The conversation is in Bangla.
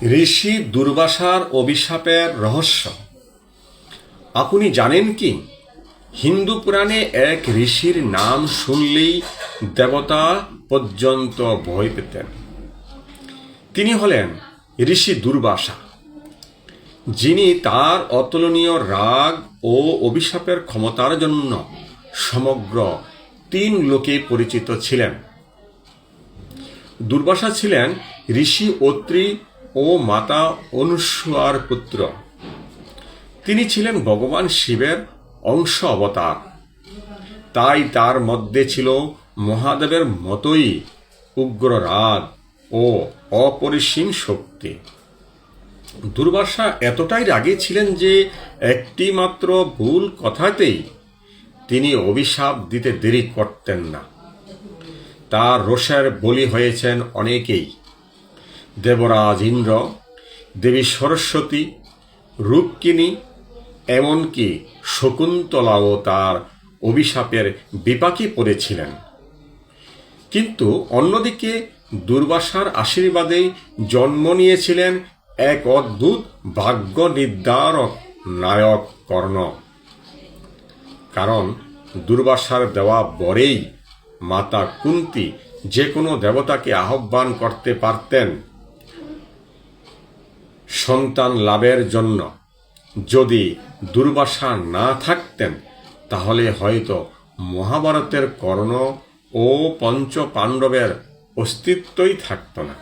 ঋষি দুর্বাসার অভিশাপের রহস্য আপনি জানেন কি? হিন্দু পুরাণে এক ঋষির নাম শুনলেই দেবতা পর্যন্ত ভয় পেতেন। তিনি হলেন ঋষি দুর্বাসা, যিনি তার অতুলনীয় রাগ ও অভিশাপের ক্ষমতার জন্য সমগ্র 3 লোকে পরিচিত ছিলেন। দুর্বাসা ছিলেন ঋষি অত্রি ও মাতা অনুসূয়ার পুত্র। তিনি ছিলেন ভগবান শিবের অংশ অবতার, তাই তার মধ্যে ছিল মহাদেবের মতোই উগ্র রাগ ও অপরিসীম শক্তি। দুর্বাসা এতটাই রাগী ছিলেন যে একটি মাত্র ভুল কথাতেই তিনি অভিশাপ দিতে দেরি করতেন না। তার রোষের বলি হয়েছেন অনেকেই। দেবরাজ ইন্দ্র, দেবী সরস্বতী, রুক্মিণী, এমনকি শকুন্তলাও তার অভিশাপের বিপাকে পড়েছিলেন। কিন্তু অন্যদিকে দুর্বাসার আশীর্বাদে জন্ম নিয়েছিলেন এক অদ্ভুত ভাগ্য নির্ধারক নায়ক কর্ণ। কারণ দুর্বাসার দেওয়া বরেই মাতা কুন্তী যে কোনো দেবতাকে আহ্বান করতে পারতেন সন্তান লাভের জন্য। যদি দুর্বাসা না থাকতেন তাহলে হয়তো মহাভারতের কর্ণ ও পঞ্চ পাণ্ডবের অস্তিত্বই থাকত না।